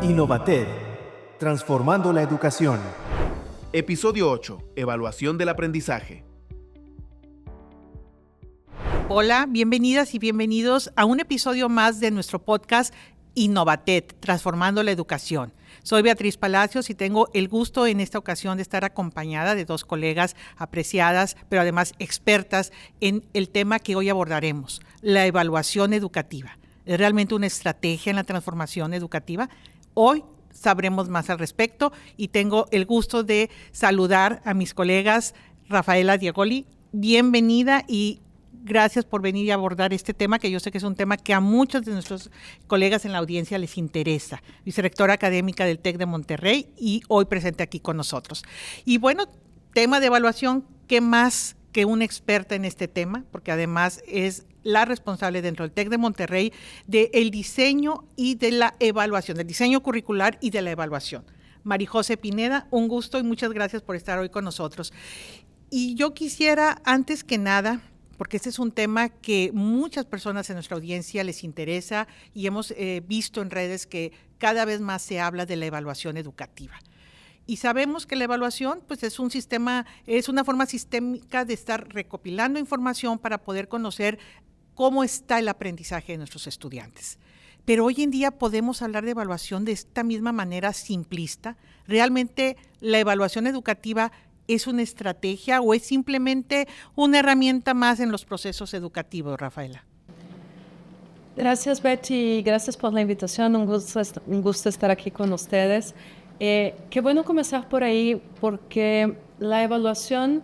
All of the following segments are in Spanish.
Innovated, transformando la educación. Episodio 8. Evaluación del aprendizaje. Hola, bienvenidas y bienvenidos a un episodio más de nuestro podcast Innovated, transformando la educación. Soy Beatriz Palacios y tengo el gusto en esta ocasión de estar acompañada de dos colegas apreciadas, pero además expertas en el tema que hoy abordaremos, la evaluación educativa. ¿Es realmente una estrategia en la transformación educativa? Hoy sabremos más al respecto y tengo el gusto de saludar a mis colegas Rafaela Diegoli. Bienvenida y gracias por venir y abordar este tema, que yo sé que es un tema que a muchos de nuestros colegas en la audiencia les interesa. Vicerrectora académica del TEC de Monterrey y hoy presente aquí con nosotros. Y bueno, tema de evaluación, ¿qué más que una experta en este tema? Porque además es la responsable dentro del TEC de Monterrey del diseño y de la evaluación, del diseño curricular y de la evaluación. Marijose Pineda, un gusto y muchas gracias por estar hoy con nosotros. Y yo quisiera, antes que nada, porque este es un tema que muchas personas en nuestra audiencia les interesa y hemos visto en redes que cada vez más se habla de la evaluación educativa. Y sabemos que la evaluación pues, es un sistema, es una forma sistémica de estar recopilando información para poder conocer cómo está el aprendizaje de nuestros estudiantes. Pero hoy en día podemos hablar de evaluación de esta misma manera simplista. ¿Realmente la evaluación educativa es una estrategia o es simplemente una herramienta más en los procesos educativos, Rafaela? Gracias, Betty, gracias por la invitación, un gusto estar aquí con ustedes. Qué bueno comenzar por ahí porque la evaluación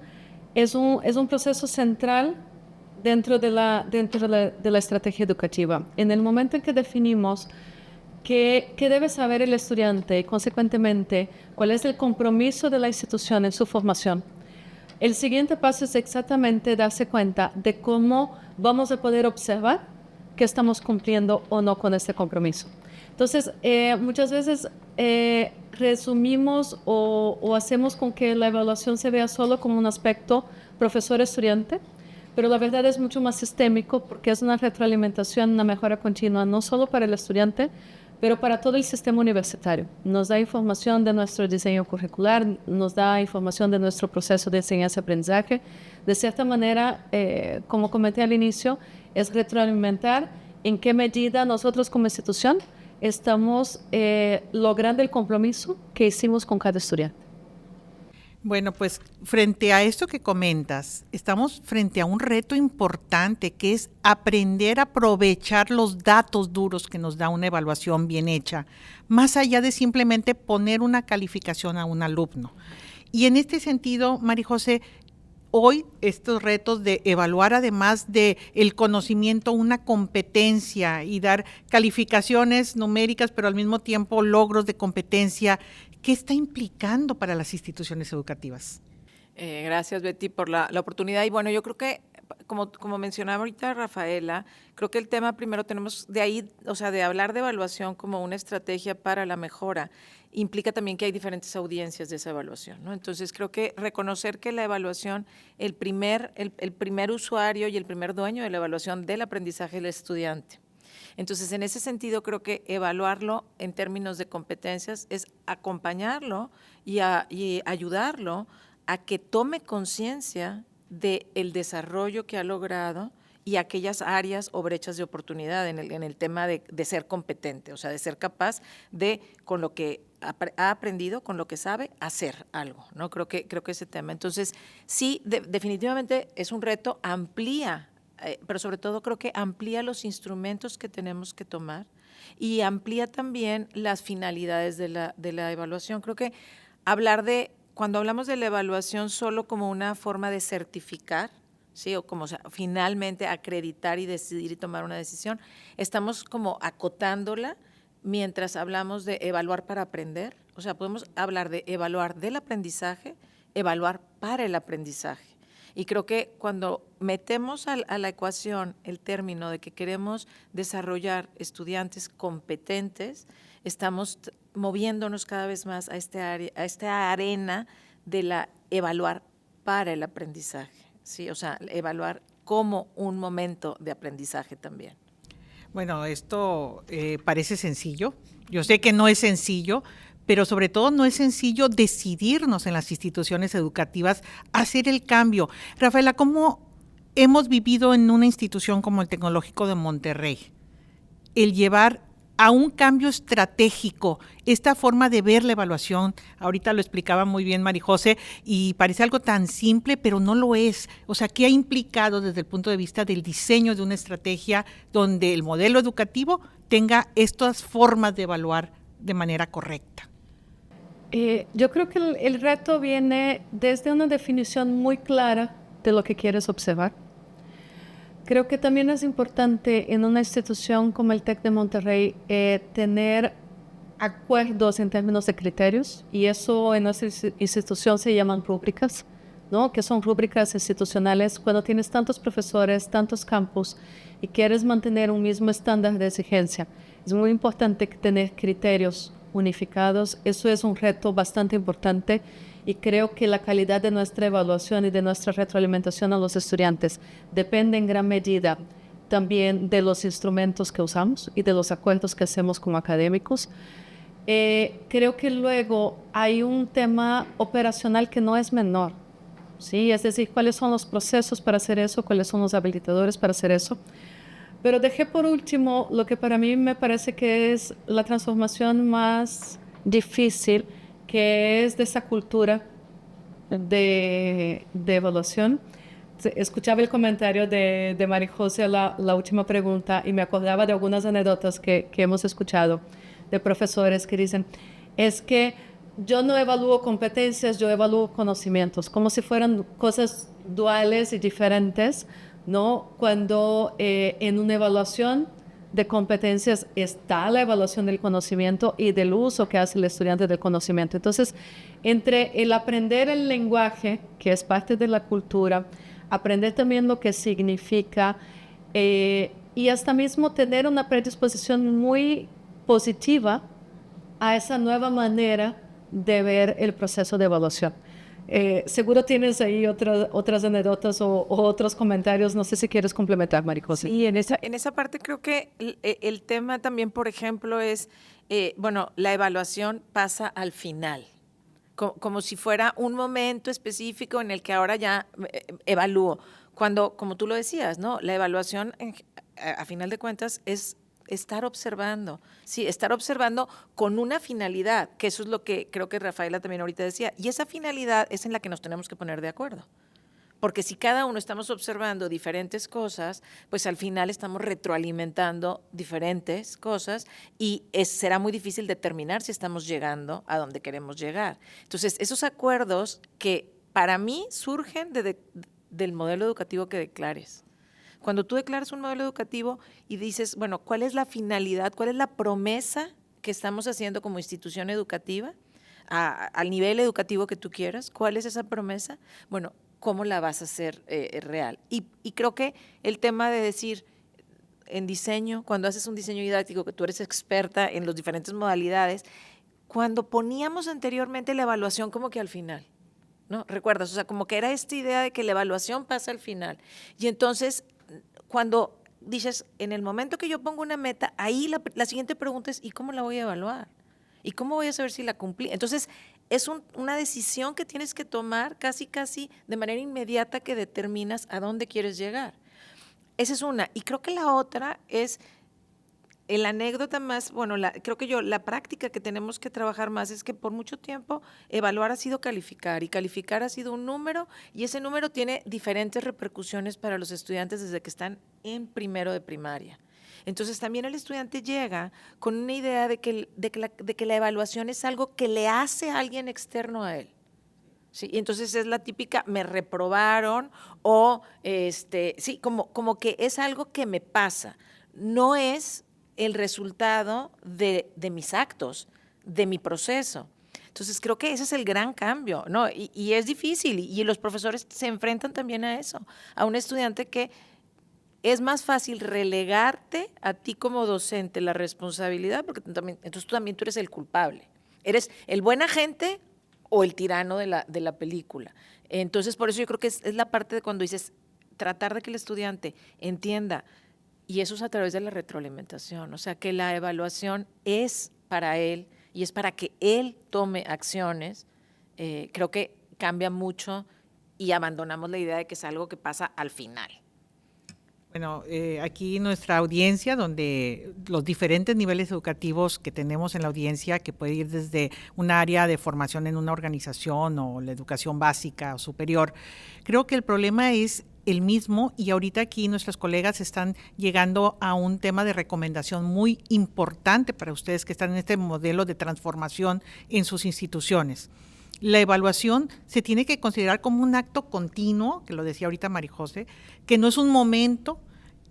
es un proceso central dentro de la estrategia educativa. En el momento en que definimos qué debe saber el estudiante y, consecuentemente, cuál es el compromiso de la institución en su formación, el siguiente paso es exactamente darse cuenta de cómo vamos a poder observar que estamos cumpliendo o no con este compromiso. Entonces, muchas veces resumimos o hacemos con que la evaluación se vea solo como un aspecto profesor-estudiante, pero la verdad es mucho más sistémico porque es una retroalimentación, una mejora continua, no solo para el estudiante, pero para todo el sistema universitario. Nos da información de nuestro diseño curricular, nos da información de nuestro proceso de enseñanza-aprendizaje. De cierta manera, como comenté al inicio, es retroalimentar en qué medida nosotros como institución estamos logrando el compromiso que hicimos con cada estudiante. Bueno, pues frente a esto que comentas, estamos frente a un reto importante que es aprender a aprovechar los datos duros que nos da una evaluación bien hecha, más allá de simplemente poner una calificación a un alumno. Y en este sentido, Marijose, hoy estos retos de evaluar además de el conocimiento una competencia y dar calificaciones numéricas, pero al mismo tiempo logros de competencia, ¿qué está implicando para las instituciones educativas? Gracias, Betty, por la oportunidad. Y bueno, yo creo que, como mencionaba ahorita Rafaela, creo que el tema primero tenemos de ahí, o sea, de hablar de evaluación como una estrategia para la mejora, implica también que hay diferentes audiencias de esa evaluación, ¿no? Entonces, creo que reconocer que la evaluación, el primer usuario y el primer dueño de la evaluación del aprendizaje es el estudiante. Entonces, en ese sentido, creo que evaluarlo en términos de competencias es acompañarlo y ayudarlo a que tome conciencia del desarrollo que ha logrado y aquellas áreas o brechas de oportunidad en el tema de ser competente, o sea, de ser capaz de, con lo que ha aprendido, con lo que sabe, hacer algo, ¿no? Creo que ese tema. Entonces, sí, definitivamente es un reto, amplía, pero sobre todo creo que amplía los instrumentos que tenemos que tomar y amplía también las finalidades de la evaluación. Creo que cuando hablamos de la evaluación solo como una forma de certificar, ¿sí? O como finalmente acreditar y decidir y tomar una decisión, estamos como acotándola mientras hablamos de evaluar para aprender. O sea, podemos hablar de evaluar del aprendizaje, evaluar para el aprendizaje. Y creo que cuando metemos a la ecuación el término de que queremos desarrollar estudiantes competentes, estamos moviéndonos cada vez más a esta arena de la evaluar para el aprendizaje, ¿sí? O sea, evaluar como un momento de aprendizaje también. Bueno, esto parece sencillo. Yo sé que no es sencillo, pero sobre todo no es sencillo decidirnos en las instituciones educativas a hacer el cambio. Rafaela, ¿cómo hemos vivido en una institución como el Tecnológico de Monterrey el llevar a un cambio estratégico esta forma de ver la evaluación? Ahorita lo explicaba muy bien Marijose y parece algo tan simple, pero no lo es. O sea, ¿qué ha implicado desde el punto de vista del diseño de una estrategia donde el modelo educativo tenga estas formas de evaluar de manera correcta? Yo creo que el reto viene desde una definición muy clara de lo que quieres observar. Creo que también es importante en una institución como el TEC de Monterrey tener acuerdos en términos de criterios, y eso en nuestra institución se llaman rúbricas, ¿no? Que son rúbricas institucionales. Cuando tienes tantos profesores, tantos campus y quieres mantener un mismo estándar de exigencia, es muy importante tener criterios unificados. Eso es un reto bastante importante y creo que la calidad de nuestra evaluación y de nuestra retroalimentación a los estudiantes depende en gran medida también de los instrumentos que usamos y de los acuerdos que hacemos como académicos. Creo que luego hay un tema operacional que no es menor, ¿sí? Es decir, cuáles son los procesos para hacer eso, cuáles son los habilitadores para hacer eso. Pero dejé por último lo que para mí me parece que es la transformación más difícil, que es de esa cultura de evaluación. Escuchaba el comentario de Marijose, la última pregunta, y me acordaba de algunas anécdotas que hemos escuchado de profesores que dicen, es que yo no evalúo competencias, yo evalúo conocimientos, como si fueran cosas duales y diferentes, ¿no? Cuando en una evaluación de competencias está la evaluación del conocimiento y del uso que hace el estudiante del conocimiento. Entonces, entre el aprender el lenguaje, que es parte de la cultura, aprender también lo que significa y hasta mismo tener una predisposición muy positiva a esa nueva manera de ver el proceso de evaluación. Seguro tienes ahí otras anécdotas o otros comentarios. No sé si quieres complementar, Marijose. Sí, en esa parte creo que el tema también, por ejemplo, es, bueno, la evaluación pasa al final, como si fuera un momento específico en el que ahora ya evalúo. Cuando, como tú lo decías, ¿no? La evaluación, a final de cuentas, es estar observando, sí, estar observando con una finalidad, que eso es lo que creo que Rafaela también ahorita decía, y esa finalidad es en la que nos tenemos que poner de acuerdo. Porque si cada uno estamos observando diferentes cosas, pues al final estamos retroalimentando diferentes cosas y será muy difícil determinar si estamos llegando a donde queremos llegar. Entonces, esos acuerdos que para mí surgen del modelo educativo que declares. Cuando tú declaras un modelo educativo y dices, bueno, ¿cuál es la finalidad, cuál es la promesa que estamos haciendo como institución educativa, al nivel educativo que tú quieras? ¿Cuál es esa promesa? Bueno, ¿cómo la vas a hacer real? Y creo que el tema de decir en diseño, cuando haces un diseño didáctico, que tú eres experta en las diferentes modalidades, cuando poníamos anteriormente la evaluación como que al final, ¿no? ¿Recuerdas? O sea, como que era esta idea de que la evaluación pasa al final. Y entonces, cuando dices, en el momento que yo pongo una meta, ahí la siguiente pregunta es, ¿y cómo la voy a evaluar? ¿Y cómo voy a saber si la cumplí? Entonces, es una decisión que tienes que tomar casi de manera inmediata que determinas a dónde quieres llegar. Esa es una. Y creo que la otra es la anécdota más, bueno, creo que la práctica que tenemos que trabajar más es que por mucho tiempo evaluar ha sido calificar y calificar ha sido un número y ese número tiene diferentes repercusiones para los estudiantes desde que están en primero de primaria. Entonces también el estudiante llega con una idea de que la evaluación es algo que le hace a alguien externo a él. Sí, y entonces es la típica, me reprobaron o sí, como que es algo que me pasa. No es el resultado de mis actos, de mi proceso. Entonces creo que ese es el gran cambio, ¿no? Y es difícil y los profesores se enfrentan también a eso, a un estudiante que es más fácil relegarte a ti como docente la responsabilidad, porque entonces tú eres el culpable. Eres el buen agente o el tirano de la película. Entonces, por eso yo creo que es la parte de cuando dices, tratar de que el estudiante entienda Y eso es a través de la retroalimentación, o sea que la evaluación es para él y es para que él tome acciones. Creo que cambia mucho y abandonamos la idea de que es algo que pasa al final. Bueno, aquí nuestra audiencia, donde los diferentes niveles educativos que tenemos en la audiencia, que puede ir desde un área de formación en una organización o la educación básica o superior, creo que el problema es el mismo, y ahorita aquí nuestros colegas están llegando a un tema de recomendación muy importante para ustedes que están en este modelo de transformación en sus instituciones. La evaluación se tiene que considerar como un acto continuo, que lo decía ahorita Marijose, que no es un momento,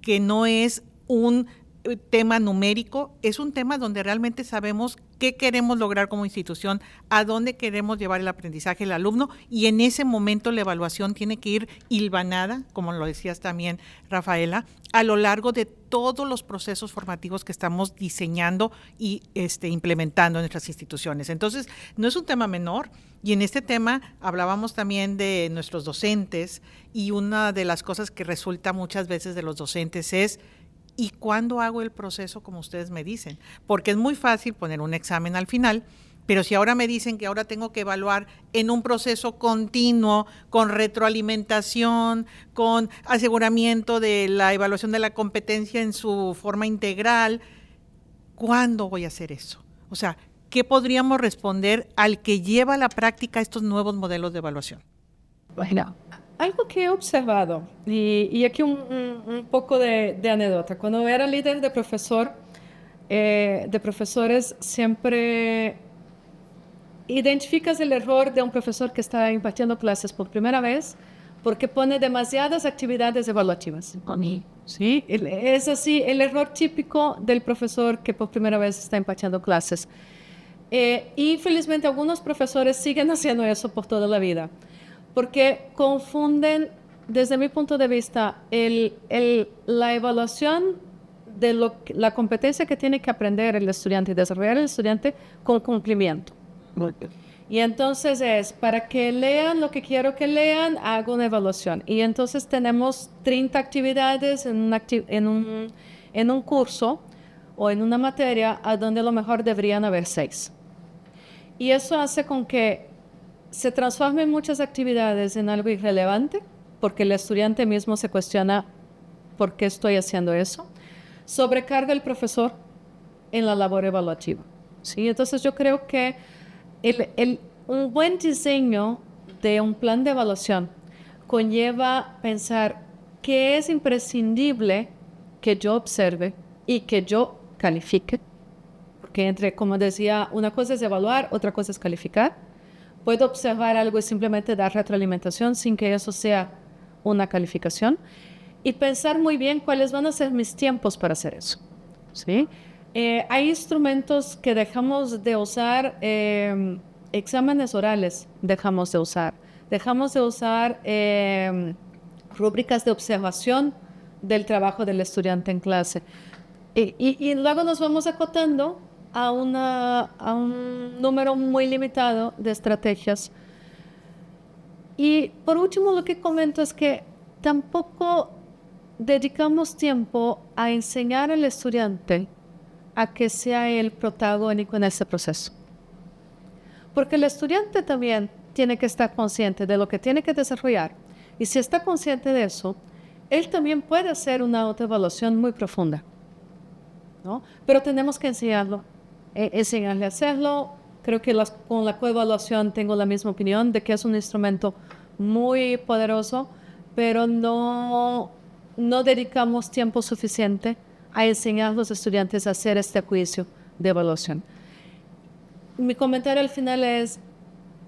que no es un tema numérico, es un tema donde realmente sabemos qué queremos lograr como institución, a dónde queremos llevar el aprendizaje del alumno, y en ese momento la evaluación tiene que ir hilvanada, como lo decías también, Rafaela, a lo largo de todos los procesos formativos que estamos diseñando y implementando en nuestras instituciones. Entonces, no es un tema menor, y en este tema hablábamos también de nuestros docentes, y una de las cosas que resulta muchas veces de los docentes es: ¿y cuándo hago el proceso como ustedes me dicen? Porque es muy fácil poner un examen al final, pero si ahora me dicen que ahora tengo que evaluar en un proceso continuo, con retroalimentación, con aseguramiento de la evaluación de la competencia en su forma integral, ¿cuándo voy a hacer eso? O sea, ¿qué podríamos responder al que lleva a la práctica estos nuevos modelos de evaluación? Bueno, algo que he observado, y aquí un poco de anécdota. Cuando era líder de profesores, siempre identificas el error de un profesor que está impartiendo clases por primera vez porque pone demasiadas actividades evaluativas. ¿Sí? Es así, el error típico del profesor que por primera vez está impartiendo clases. Y felizmente algunos profesores siguen haciendo eso por toda la vida, porque confunden, desde mi punto de vista, la evaluación de la competencia que tiene que aprender el estudiante y desarrollar el estudiante con cumplimiento. Y entonces es, para que lean lo que quiero que lean, hago una evaluación. Y entonces tenemos 30 actividades en un curso o en una materia a donde a lo mejor deberían haber 6. Y eso hace con que se transformen muchas actividades en algo irrelevante, porque el estudiante mismo se cuestiona por qué estoy haciendo eso. Sobrecarga el profesor en la labor evaluativa. ¿Sí? Entonces yo creo que un buen diseño de un plan de evaluación conlleva pensar qué es imprescindible que yo observe y que yo califique. Porque como decía, una cosa es evaluar, otra cosa es calificar. Puedo observar algo y simplemente dar retroalimentación sin que eso sea una calificación. Y pensar muy bien cuáles van a ser mis tiempos para hacer eso. ¿Sí? Hay instrumentos que dejamos de usar, exámenes orales dejamos de usar. Dejamos de usar rúbricas de observación del trabajo del estudiante en clase. Y luego nos vamos acotando a un número muy limitado de estrategias. Y por último, lo que comento es que tampoco dedicamos tiempo a enseñar al estudiante a que sea el protagónico en ese proceso. Porque el estudiante también tiene que estar consciente de lo que tiene que desarrollar. Y si está consciente de eso, él también puede hacer una autoevaluación muy profunda, ¿no? Pero tenemos que enseñarle a hacerlo. Creo que con la coevaluación tengo la misma opinión de que es un instrumento muy poderoso, pero no dedicamos tiempo suficiente a enseñar a los estudiantes a hacer este juicio de evaluación. Mi comentario al final es,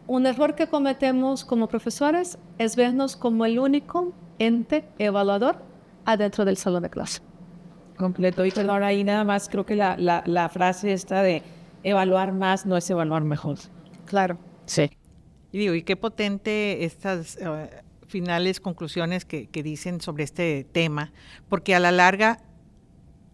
un error que cometemos como profesores es vernos como el único ente evaluador adentro del salón de clase. Completo. Y perdón, ahí nada más creo que la frase esta de evaluar más no es evaluar mejor. Claro. Sí. Y qué potente estas finales conclusiones que dicen sobre este tema, porque a la larga,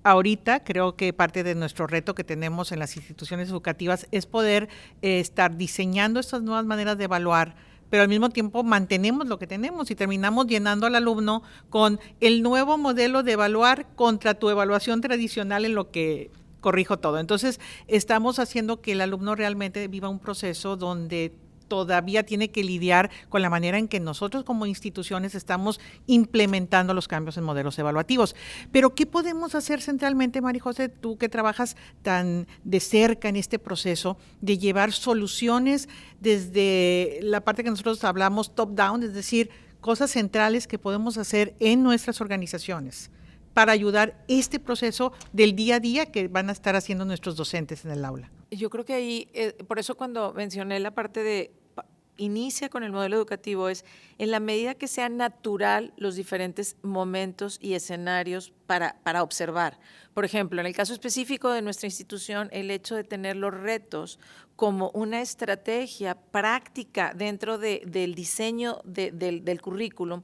ahorita creo que parte de nuestro reto que tenemos en las instituciones educativas es poder estar diseñando estas nuevas maneras de evaluar pero al mismo tiempo mantenemos lo que tenemos y terminamos llenando al alumno con el nuevo modelo de evaluar contra tu evaluación tradicional en lo que corrijo todo. Entonces, estamos haciendo que el alumno realmente viva un proceso donde todavía tiene que lidiar con la manera en que nosotros como instituciones estamos implementando los cambios en modelos evaluativos. Pero, ¿qué podemos hacer centralmente, María José, tú que trabajas tan de cerca en este proceso de llevar soluciones desde la parte que nosotros hablamos top-down, es decir, cosas centrales que podemos hacer en nuestras organizaciones para ayudar este proceso del día a día que van a estar haciendo nuestros docentes en el aula? Yo creo que ahí, por eso cuando mencioné la parte de inicia con el modelo educativo, es en la medida que sea natural los diferentes momentos y escenarios para observar. Por ejemplo, en el caso específico de nuestra institución, el hecho de tener los retos como una estrategia práctica dentro del diseño del currículum,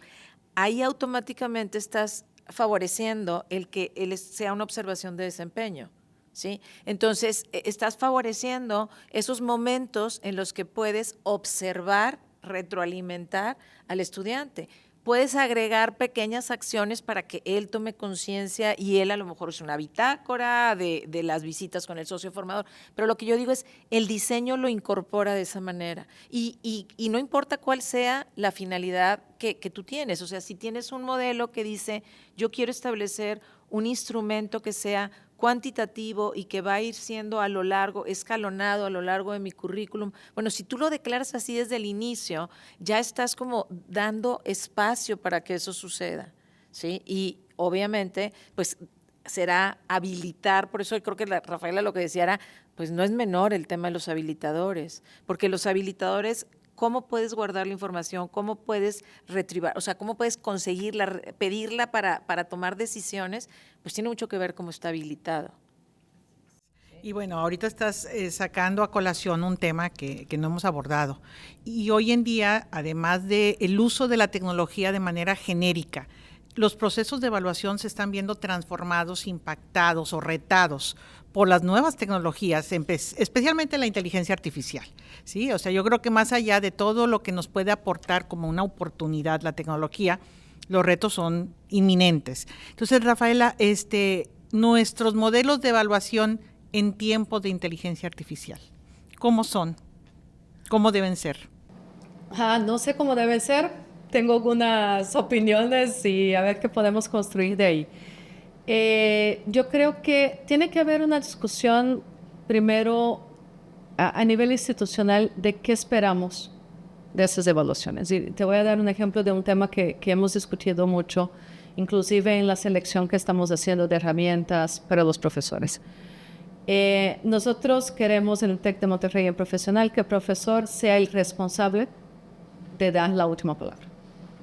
ahí automáticamente estás favoreciendo el que sea una observación de desempeño. ¿Sí? Entonces, estás favoreciendo esos momentos en los que puedes observar, retroalimentar al estudiante. Puedes agregar pequeñas acciones para que él tome conciencia y él a lo mejor es una bitácora de las visitas con el socio formador. Pero lo que yo digo es, el diseño lo incorpora de esa manera y no importa cuál sea la finalidad que tú tienes. O sea, si tienes un modelo que dice, yo quiero establecer un instrumento que sea cuantitativo y que va a ir siendo a lo largo, escalonado a lo largo de mi currículum. Bueno, si tú lo declaras así desde el inicio, ya estás como dando espacio para que eso suceda, ¿sí? Y obviamente, pues será habilitar, por eso creo que Rafaela lo que decía era, pues no es menor el tema de los habilitadores, porque los habilitadores, ¿cómo puedes guardar la información? ¿Cómo puedes retribuir? O sea, ¿cómo puedes conseguirla, pedirla para tomar decisiones? Pues tiene mucho que ver cómo está habilitado. Y bueno, ahorita estás sacando a colación un tema que no hemos abordado. Y hoy en día, además del uso de la tecnología de manera genérica, los procesos de evaluación se están viendo transformados, impactados o retados por las nuevas tecnologías, especialmente la inteligencia artificial, ¿sí? O sea, yo creo que más allá de todo lo que nos puede aportar como una oportunidad la tecnología, los retos son inminentes. Entonces, Rafaela, nuestros modelos de evaluación en tiempos de inteligencia artificial, ¿cómo son? ¿Cómo deben ser? No sé cómo deben ser. Tengo algunas opiniones y a ver qué podemos construir de ahí. Yo creo que tiene que haber una discusión primero a nivel institucional de qué esperamos de esas evaluaciones. Y te voy a dar un ejemplo de un tema que hemos discutido mucho, inclusive en la selección que estamos haciendo de herramientas para los profesores. Nosotros queremos en el TEC de Monterrey en profesional que el profesor sea el responsable de dar la última palabra.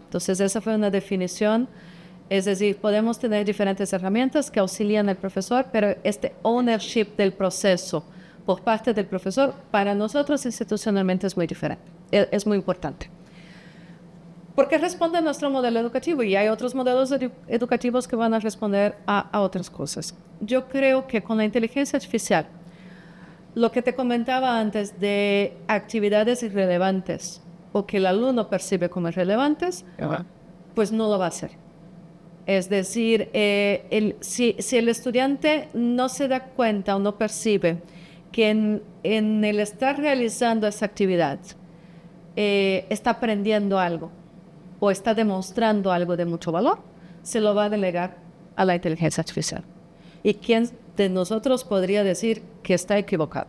Entonces, esa fue una definición, es decir, podemos tener diferentes herramientas que auxilian al profesor, pero este ownership del proceso por parte del profesor, para nosotros institucionalmente es muy diferente, es muy importante. Porque responde a nuestro modelo educativo y hay otros modelos educativos que van a responder a otras cosas. Yo creo que con la inteligencia artificial, lo que te comentaba antes de actividades irrelevantes, o que el alumno percibe como irrelevantes, pues no lo va a hacer. Es decir, si el estudiante no se da cuenta o no percibe que en el estar realizando esa actividad está aprendiendo algo o está demostrando algo de mucho valor, se lo va a delegar a la inteligencia artificial. ¿Y quién de nosotros podría decir que está equivocado?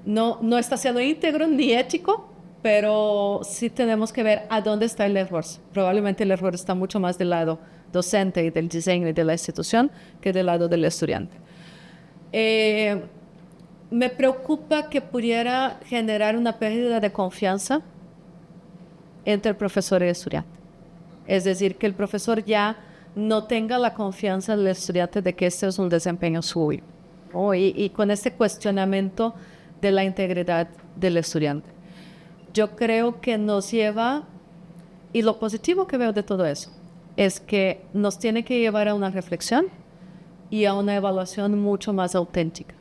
No está siendo íntegro ni ético, pero sí tenemos que ver a dónde está el error. Probablemente el error está mucho más del lado docente y del diseño y de la institución que del lado del estudiante. Me preocupa que pudiera generar una pérdida de confianza entre el profesor y el estudiante. Es decir, que el profesor ya no tenga la confianza del estudiante de que este es un desempeño suyo, ¿no? Y con este cuestionamiento de la integridad del estudiante. Yo creo que nos lleva, y lo positivo que veo de todo eso, es que nos tiene que llevar a una reflexión y a una evaluación mucho más auténtica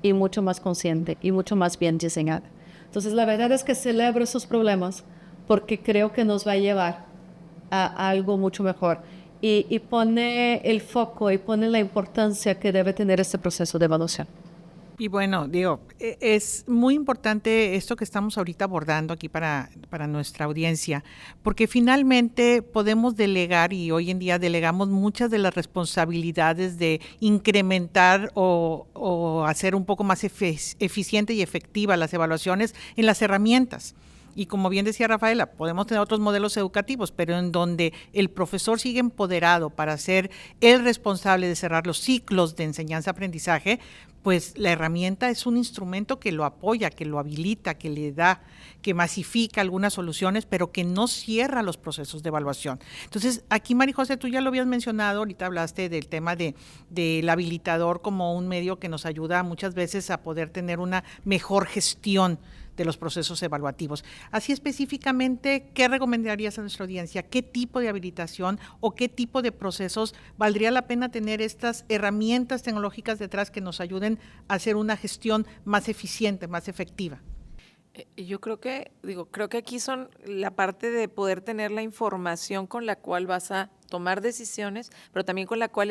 y mucho más consciente y mucho más bien diseñada. Entonces, la verdad es que celebro esos problemas porque creo que nos va a llevar a algo mucho mejor. Y pone el foco y pone la importancia que debe tener este proceso de evaluación. Y bueno, digo, es muy importante esto que estamos ahorita abordando aquí para nuestra audiencia, porque finalmente podemos delegar, y hoy en día delegamos muchas de las responsabilidades de incrementar o hacer un poco más eficiente y efectiva las evaluaciones en las herramientas. Y como bien decía Rafaela, podemos tener otros modelos educativos, pero en donde el profesor sigue empoderado para ser el responsable de cerrar los ciclos de enseñanza-aprendizaje, pues la herramienta es un instrumento que lo apoya, que lo habilita, que le da, que masifica algunas soluciones, pero que no cierra los procesos de evaluación. Entonces, aquí, María José, tú ya lo habías mencionado, ahorita hablaste del tema del habilitador como un medio que nos ayuda muchas veces a poder tener una mejor gestión de los procesos evaluativos. Así específicamente, ¿qué recomendarías a nuestra audiencia? ¿Qué tipo de habilitación o qué tipo de procesos valdría la pena tener estas herramientas tecnológicas detrás que nos ayuden a hacer una gestión más eficiente, más efectiva? Yo creo que aquí son la parte de poder tener la información con la cual vas a tomar decisiones, pero también con la cual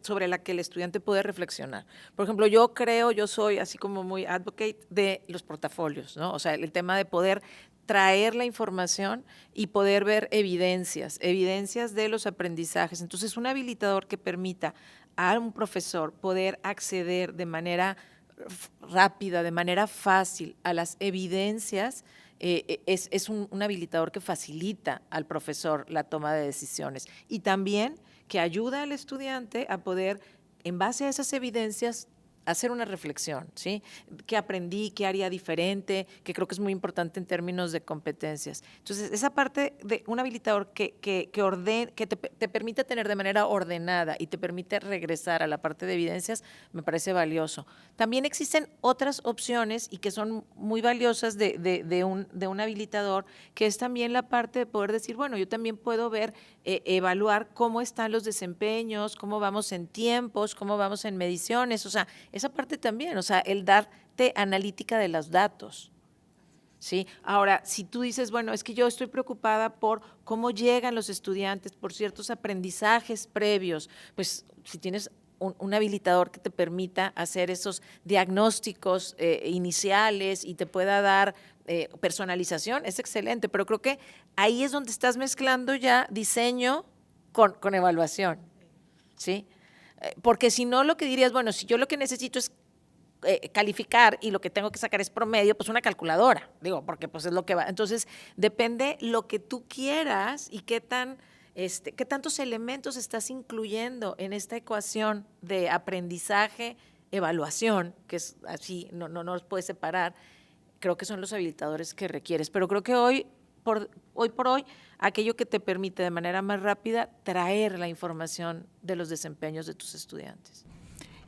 sobre la que el estudiante puede reflexionar. Por ejemplo, yo soy así como muy advocate de los portafolios, ¿no? O sea, el tema de poder traer la información y poder ver evidencias de los aprendizajes. Entonces, un habilitador que permita a un profesor poder acceder de manera rápida, de manera fácil a las evidencias, es un habilitador que facilita al profesor la toma de decisiones y también que ayuda al estudiante a poder, en base a esas evidencias, hacer una reflexión, ¿sí? ¿Qué aprendí? ¿Qué haría diferente? Que creo que es muy importante en términos de competencias. Entonces, esa parte de un habilitador que te permite tener de manera ordenada y te permite regresar a la parte de evidencias, me parece valioso. También existen otras opciones y que son muy valiosas de un habilitador, que es también la parte de poder decir, bueno, yo también puedo ver, evaluar cómo están los desempeños, cómo vamos en tiempos, cómo vamos en mediciones, o sea, esa parte también, o sea, el darte analítica de los datos, ¿sí? Ahora, si tú dices, bueno, es que yo estoy preocupada por cómo llegan los estudiantes, por ciertos aprendizajes previos, pues si tienes un habilitador que te permita hacer esos diagnósticos iniciales y te pueda dar personalización, es excelente, pero creo que ahí es donde estás mezclando ya diseño con evaluación, ¿sí? Porque si no, lo que dirías, bueno, si yo lo que necesito es calificar y lo que tengo que sacar es promedio, pues una calculadora, digo, porque pues es lo que va. Entonces, depende lo que tú quieras y qué tantos elementos estás incluyendo en esta ecuación de aprendizaje, evaluación, que es así, no los puedes separar. Creo que son los habilitadores que requieres, pero creo que hoy por hoy, aquello que te permite de manera más rápida traer la información de los desempeños de tus estudiantes.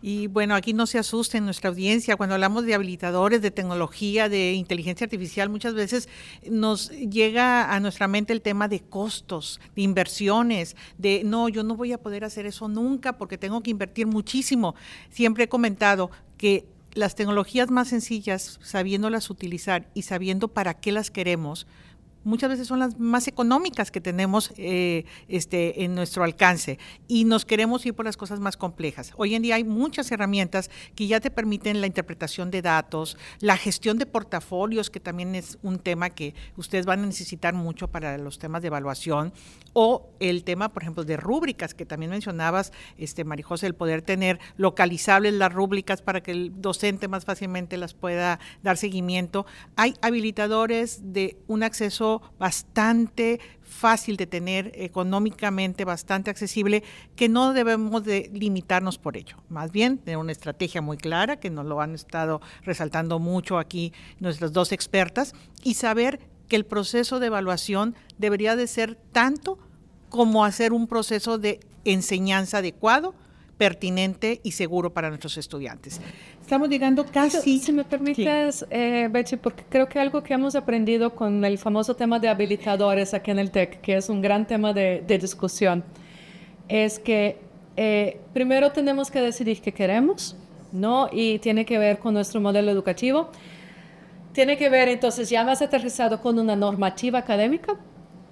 Y bueno, aquí no se asusten nuestra audiencia, cuando hablamos de habilitadores, de tecnología, de inteligencia artificial, muchas veces nos llega a nuestra mente el tema de costos, de inversiones, de no, yo no voy a poder hacer eso nunca porque tengo que invertir muchísimo. Siempre he comentado que las tecnologías más sencillas, sabiéndolas utilizar y sabiendo para qué las queremos, muchas veces son las más económicas que tenemos en nuestro alcance y nos queremos ir por las cosas más complejas. Hoy en día hay muchas herramientas que ya te permiten la interpretación de datos, la gestión de portafolios, que también es un tema que ustedes van a necesitar mucho para los temas de evaluación, o el tema, por ejemplo, de rúbricas, que también mencionabas, María José, el poder tener localizables las rúbricas para que el docente más fácilmente las pueda dar seguimiento. Hay habilitadores de un acceso bastante fácil de tener, económicamente bastante accesible, que no debemos de limitarnos por ello. Más bien, tener una estrategia muy clara, que nos lo han estado resaltando mucho aquí nuestras dos expertas, y saber que el proceso de evaluación debería de ser tanto como hacer un proceso de enseñanza adecuado, pertinente y seguro para nuestros estudiantes. Estamos llegando casi... Si me permites, Betty, porque creo que algo que hemos aprendido con el famoso tema de habilitadores aquí en el TEC, que es un gran tema de discusión, es que primero tenemos que decidir qué queremos, ¿no? Y tiene que ver con nuestro modelo educativo. tiene que ver entonces ya más aterrizado con una normativa académica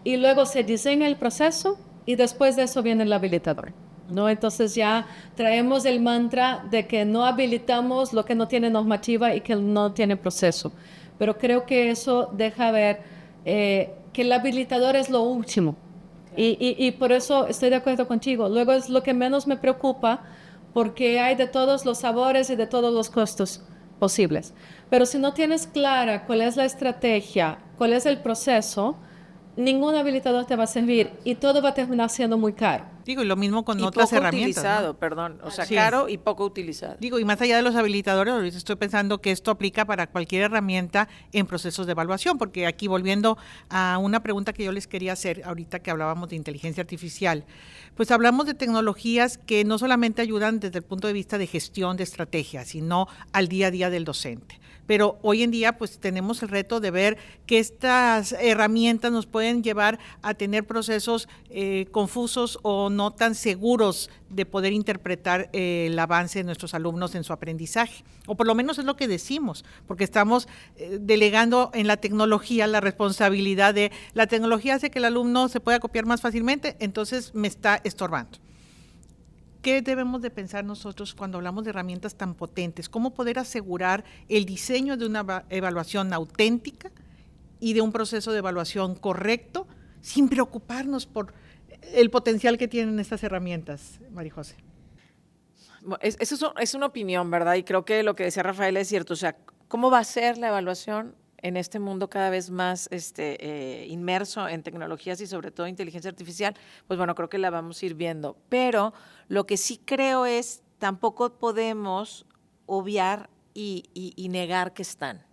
y luego se diseña el proceso y después de eso viene el habilitador, ¿no? Entonces ya traemos el mantra de que no habilitamos lo que no tiene normativa y que no tiene proceso. Pero creo que eso deja ver que el habilitador es lo último. Y por eso estoy de acuerdo contigo. Luego es lo que menos me preocupa porque hay de todos los sabores y de todos los costos posibles. Pero si no tienes clara cuál es la estrategia, cuál es el proceso, ningún habilitador te va a servir y todo va a terminar siendo muy caro. Digo, y lo mismo con Y otras poco herramientas, utilizado, ¿no? perdón. O sea, Sí. caro y poco utilizado. Digo, y más allá de los habilitadores, ahorita estoy pensando que esto aplica para cualquier herramienta en procesos de evaluación, porque aquí volviendo a una pregunta que yo les quería hacer ahorita que hablábamos de inteligencia artificial, pues hablamos de tecnologías que no solamente ayudan desde el punto de vista de gestión de estrategias, sino al día a día del docente. Pero hoy en día pues tenemos el reto de ver que estas herramientas nos pueden llevar a tener procesos confusos o no tan seguros de poder interpretar el avance de nuestros alumnos en su aprendizaje, o por lo menos es lo que decimos, porque estamos delegando en la tecnología la responsabilidad de la tecnología hace que el alumno se pueda copiar más fácilmente, entonces me está estorbando. ¿Qué debemos de pensar nosotros cuando hablamos de herramientas tan potentes? ¿Cómo poder asegurar el diseño de una evaluación auténtica y de un proceso de evaluación correcto sin preocuparnos por el potencial que tienen estas herramientas, María José? Eso es una opinión, ¿verdad? Y creo que lo que decía Rafael es cierto. O sea, ¿cómo va a ser la evaluación en este mundo cada vez más inmerso en tecnologías y sobre todo inteligencia artificial? Pues bueno, creo que la vamos a ir viendo. Pero lo que sí creo es, tampoco podemos obviar y negar que están.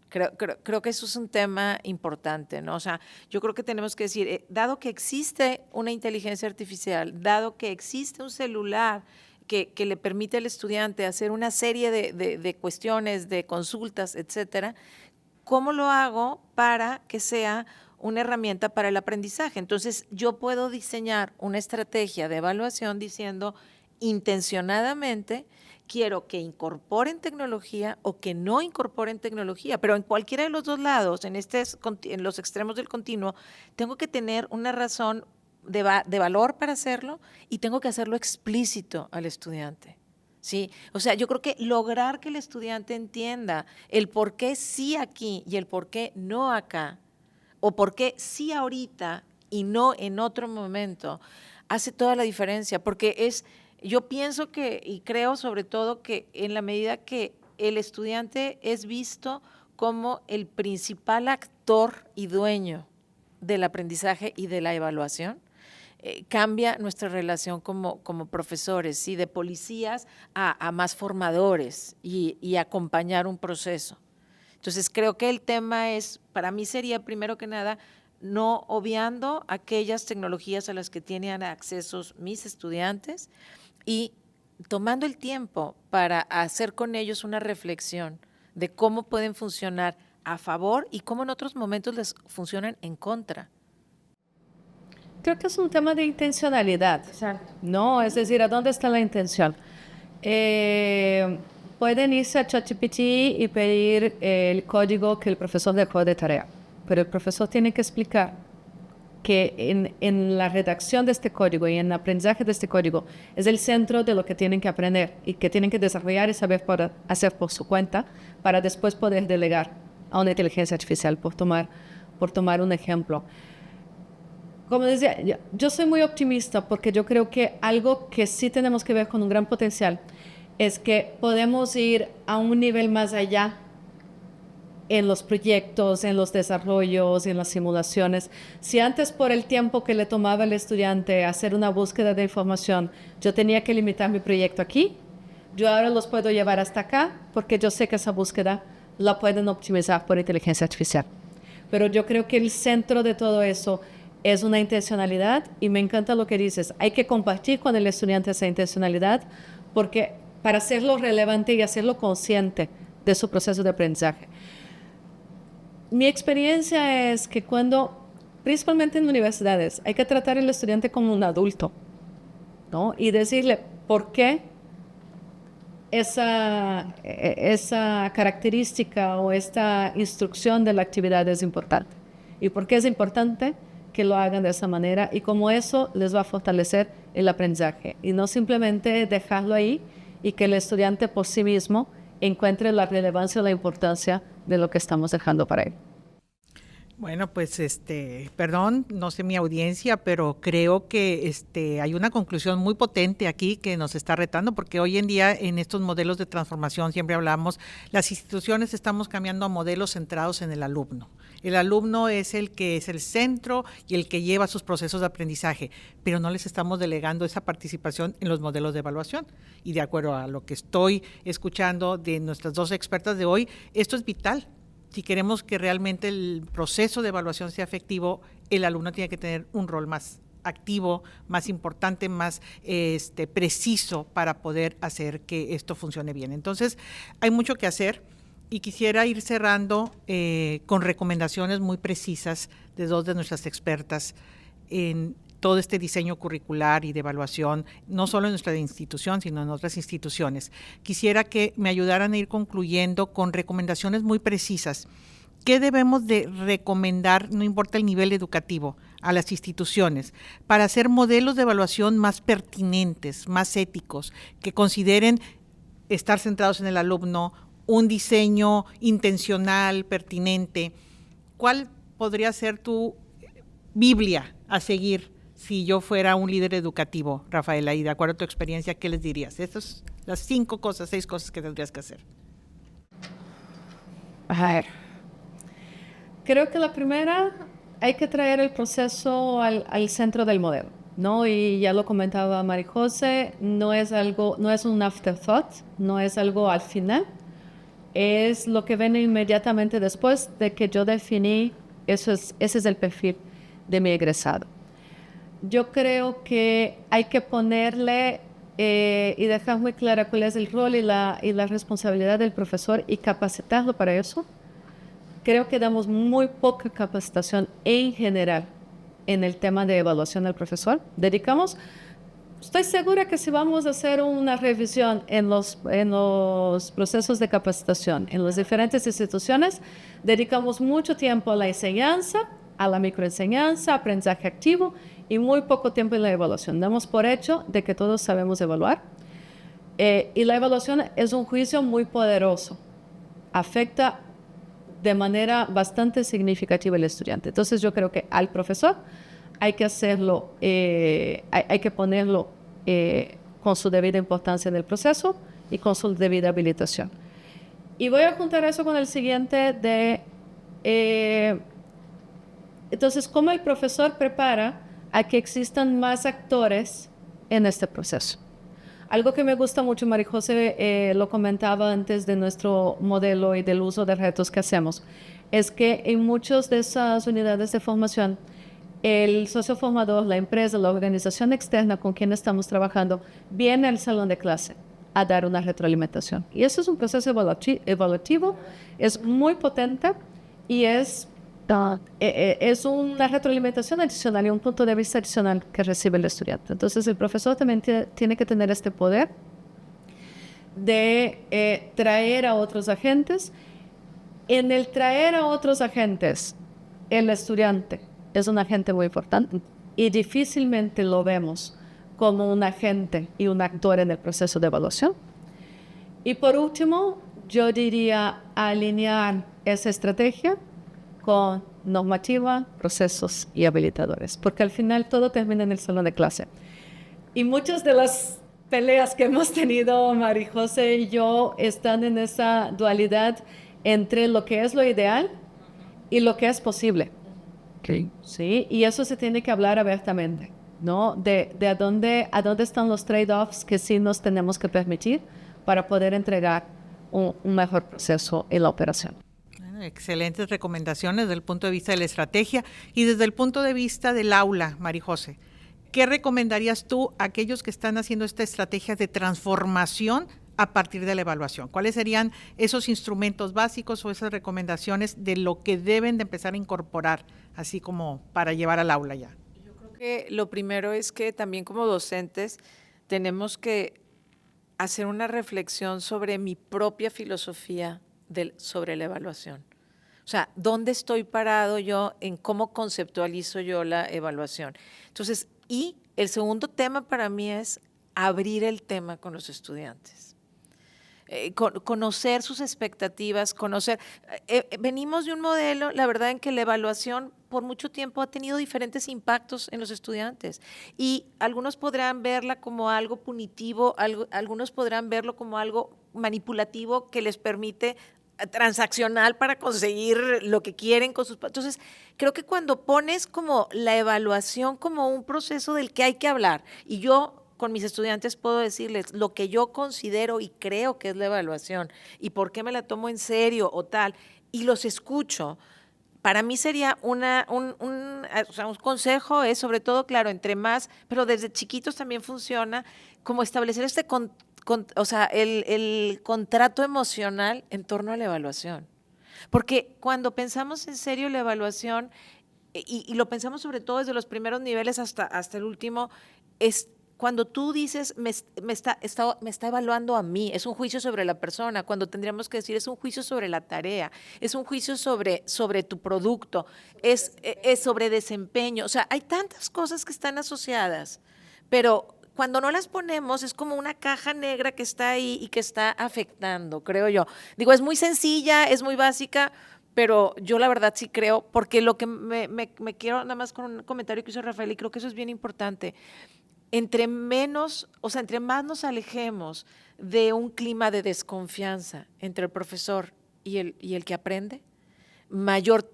Creo que eso es un tema importante, ¿no? O sea, yo creo que tenemos que decir, dado que existe una inteligencia artificial, dado que existe un celular que le permite al estudiante hacer una serie de cuestiones, de consultas, etcétera, ¿cómo lo hago para que sea una herramienta para el aprendizaje? Entonces, yo puedo diseñar una estrategia de evaluación diciendo intencionadamente quiero que incorporen tecnología o que no incorporen tecnología, pero en cualquiera de los dos lados, en los extremos del continuo, tengo que tener una razón de valor para hacerlo y tengo que hacerlo explícito al estudiante. ¿Sí? O sea, yo creo que lograr que el estudiante entienda el por qué sí aquí y el por qué no acá, o por qué sí ahorita y no en otro momento, hace toda la diferencia, porque yo pienso y creo sobre todo que en la medida que el estudiante es visto como el principal actor y dueño del aprendizaje y de la evaluación, cambia nuestra relación como profesores, ¿sí? De policías a más formadores y acompañar un proceso. Entonces, creo que el tema para mí sería, primero que nada, no obviando aquellas tecnologías a las que tienen acceso mis estudiantes y tomando el tiempo para hacer con ellos una reflexión de cómo pueden funcionar a favor y cómo en otros momentos les funcionan en contra. Creo que es un tema de intencionalidad, ¿no? Es decir, ¿a dónde está la intención? Pueden irse a ChatGPT y pedir el código que el profesor dejó de tarea, pero el profesor tiene que explicar que en la redacción de este código y en el aprendizaje de este código es el centro de lo que tienen que aprender y que tienen que desarrollar y saber hacer por su cuenta para después poder delegar a una inteligencia artificial, por tomar un ejemplo. Como decía, yo soy muy optimista porque yo creo que algo que sí tenemos que ver con un gran potencial es que podemos ir a un nivel más allá en los proyectos, en los desarrollos, en las simulaciones. Si antes por el tiempo que le tomaba al estudiante hacer una búsqueda de información, yo tenía que limitar mi proyecto aquí, yo ahora los puedo llevar hasta acá porque yo sé que esa búsqueda la pueden optimizar por inteligencia artificial. Pero yo creo que el centro de todo eso es una intencionalidad y me encanta lo que dices. Hay que compartir con el estudiante esa intencionalidad porque para hacerlo relevante y hacerlo consciente de su proceso de aprendizaje. Mi experiencia es que principalmente en universidades, hay que tratar al estudiante como un adulto, ¿no? Y decirle por qué esa característica o esta instrucción de la actividad es importante. ¿Y por qué es importante que lo hagan de esa manera? Y como eso les va a fortalecer el aprendizaje. Y no simplemente dejarlo ahí y que el estudiante por sí mismo encuentre la relevancia o la importancia de lo que estamos dejando para él. Bueno, pues perdón, no sé mi audiencia, pero creo que hay una conclusión muy potente aquí que nos está retando, porque hoy en día en estos modelos de transformación siempre hablamos, las instituciones estamos cambiando a modelos centrados en el alumno. El alumno es el que es el centro y el que lleva sus procesos de aprendizaje, pero no les estamos delegando esa participación en los modelos de evaluación. Y de acuerdo a lo que estoy escuchando de nuestras dos expertas de hoy, esto es vital. Si queremos que realmente el proceso de evaluación sea efectivo, el alumno tiene que tener un rol más activo, más importante, más preciso para poder hacer que esto funcione bien. Entonces, hay mucho que hacer y quisiera ir cerrando con recomendaciones muy precisas de dos de nuestras expertas en todo este diseño curricular y de evaluación, no solo en nuestra institución, sino en otras instituciones. Quisiera que me ayudaran a ir concluyendo con recomendaciones muy precisas. ¿Qué debemos de recomendar, no importa el nivel educativo, a las instituciones para hacer modelos de evaluación más pertinentes, más éticos, que consideren estar centrados en el alumno, un diseño intencional, pertinente? ¿Cuál podría ser tu Biblia a seguir si yo fuera un líder educativo, Rafaela, y de acuerdo a tu experiencia, qué les dirías? Estas son las 6 cosas que tendrías que hacer. A ver, creo que la primera, hay que traer el proceso al centro del modelo, ¿no? Y ya lo comentaba María José, no es un afterthought, no es algo al final, es lo que viene inmediatamente después de que yo definí, ese es el perfil de mi egresado. Yo creo que hay que ponerle y dejar muy clara cuál es el rol y la responsabilidad del profesor y capacitarlo para eso. Creo que damos muy poca capacitación en general en el tema de evaluación del profesor. Estoy segura que si vamos a hacer una revisión en los procesos de capacitación en las diferentes instituciones, dedicamos mucho tiempo a la enseñanza, a la microenseñanza, aprendizaje activo y muy poco tiempo en la evaluación. Damos por hecho de que todos sabemos evaluar y la evaluación es un juicio muy poderoso. Afecta de manera bastante significativa al estudiante. Entonces yo creo que al profesor hay que hacerlo, hay que ponerlo con su debida importancia en el proceso y con su debida habilitación. Y voy a juntar eso con el siguiente entonces, ¿cómo el profesor prepara a que existan más actores en este proceso? Algo que me gusta mucho, María José lo comentaba antes de nuestro modelo y del uso de retos que hacemos, es que en muchas de esas unidades de formación, el socio formador, la empresa, la organización externa con quien estamos trabajando, viene al salón de clase a dar una retroalimentación. Y eso es un proceso evaluativo, es muy potente y es una retroalimentación adicional y un punto de vista adicional que recibe el estudiante. Entonces, el profesor también tiene que tener este poder de traer a otros agentes. En el traer a otros agentes, el estudiante es un agente muy importante y difícilmente lo vemos como un agente y un actor en el proceso de evaluación. Y por último, yo diría alinear esa estrategia con normativa, procesos y habilitadores, porque al final todo termina en el salón de clase. Y muchas de las peleas que hemos tenido, María José y yo, están en esa dualidad entre lo que es lo ideal y lo que es posible. Okay. ¿Sí? Y eso se tiene que hablar abiertamente, ¿no? De a dónde están los trade-offs que sí nos tenemos que permitir para poder entregar un mejor proceso en la operación. Excelentes recomendaciones desde el punto de vista de la estrategia y desde el punto de vista del aula, María José. ¿Qué recomendarías tú a aquellos que están haciendo esta estrategia de transformación a partir de la evaluación? ¿Cuáles serían esos instrumentos básicos o esas recomendaciones de lo que deben de empezar a incorporar, así como para llevar al aula ya? Yo creo que lo primero es que también como docentes tenemos que hacer una reflexión sobre mi propia filosofía sobre la evaluación. O sea, ¿dónde estoy parado yo en cómo conceptualizo yo la evaluación? Entonces, y el segundo tema para mí es abrir el tema con los estudiantes. Conocer sus expectativas, venimos de un modelo, la verdad, en que la evaluación por mucho tiempo ha tenido diferentes impactos en los estudiantes y algunos podrán verla como algo punitivo, algunos podrán verlo como algo manipulativo que les permite transaccional para conseguir lo que quieren con sus... Entonces, creo que cuando pones como la evaluación como un proceso del que hay que hablar, y yo con mis estudiantes puedo decirles lo que yo considero y creo que es la evaluación y por qué me la tomo en serio o tal, y los escucho, para mí sería un consejo es sobre todo, claro, entre más, pero desde chiquitos también funciona, como establecer el contrato emocional en torno a la evaluación. Porque cuando pensamos en serio la evaluación, y lo pensamos sobre todo desde los primeros niveles hasta el último, es cuando tú dices, me está evaluando a mí, es un juicio sobre la persona, cuando tendríamos que decir, es un juicio sobre la tarea, es un juicio sobre tu producto, es sobre desempeño. O sea, hay tantas cosas que están asociadas, pero cuando no las ponemos es como una caja negra que está ahí y que está afectando, creo yo. Digo, es muy sencilla, es muy básica, pero yo la verdad sí creo, porque lo que me quiero, nada más con un comentario que hizo Rafael, y creo que eso es bien importante, entre más nos alejemos de un clima de desconfianza entre el profesor y el que aprende, mayor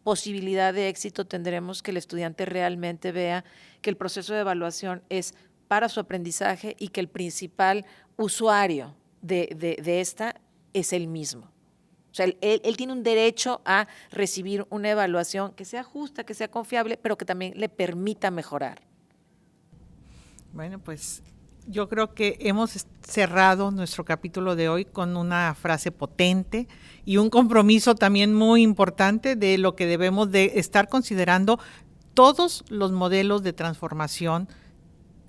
posibilidad de éxito tendremos que el estudiante realmente vea que el proceso de evaluación es para su aprendizaje y que el principal usuario de esta es él mismo. O sea, él tiene un derecho a recibir una evaluación que sea justa, que sea confiable, pero que también le permita mejorar. Bueno, pues yo creo que hemos cerrado nuestro capítulo de hoy con una frase potente y un compromiso también muy importante de lo que debemos de estar considerando todos los modelos de transformación.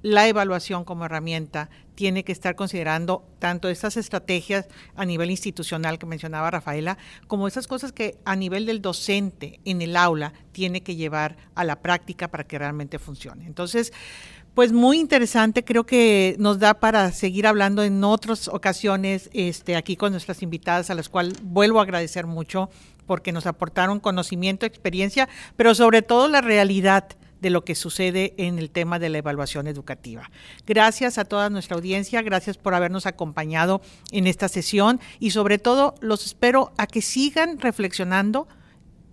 La evaluación como herramienta tiene que estar considerando tanto estas estrategias a nivel institucional que mencionaba Rafaela, como esas cosas que a nivel del docente en el aula tiene que llevar a la práctica para que realmente funcione. Entonces, pues muy interesante, creo que nos da para seguir hablando en otras ocasiones aquí con nuestras invitadas, a las cuales vuelvo a agradecer mucho porque nos aportaron conocimiento, experiencia, pero sobre todo la realidad de lo que sucede en el tema de la evaluación educativa. Gracias a toda nuestra audiencia, gracias por habernos acompañado en esta sesión y sobre todo los espero a que sigan reflexionando,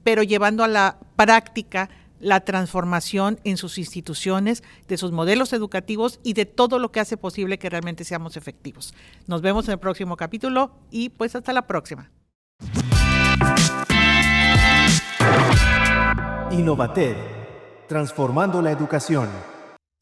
pero llevando a la práctica la transformación en sus instituciones, de sus modelos educativos y de todo lo que hace posible que realmente seamos efectivos. Nos vemos en el próximo capítulo y pues hasta la próxima. Innovated, transformando la educación.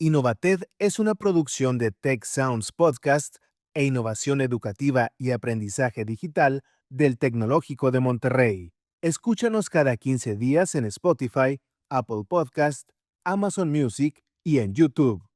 Innovated es una producción de Tech Sounds Podcast e innovación educativa y aprendizaje digital del Tecnológico de Monterrey. Escúchanos cada 15 días en Spotify, Apple Podcast, Amazon Music y en YouTube.